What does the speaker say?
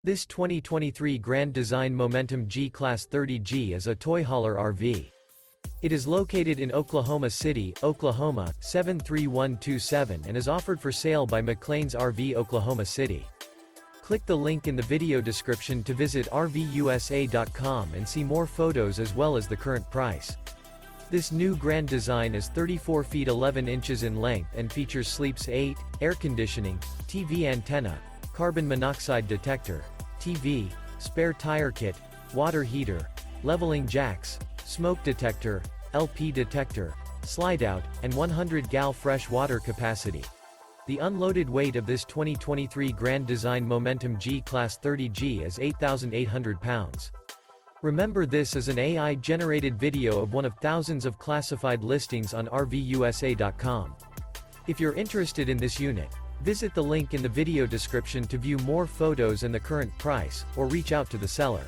This 2023 Grand Design Momentum G-Class 30G is a toy hauler RV. It is located in Oklahoma City, Oklahoma, 73127 and is offered for sale by McClain's RV Oklahoma City. Click the link in the video description to visit RVUSA.com and see more photos as well as the current price. This new Grand Design is 34 feet 11 inches in length and features sleeps 8, air conditioning, TV antenna, carbon monoxide detector, TV, spare tire kit, water heater, leveling jacks, smoke detector, LP detector, Slideout, and 100 gal fresh water capacity. The unloaded weight of this 2023 Grand Design Momentum G-Class 30G is 8,800 pounds. Remember, this is an AI-generated video of one of thousands of classified listings on RVUSA.com. If you're interested in this unit, visit the link in the video description to view more photos and the current price, or reach out to the seller.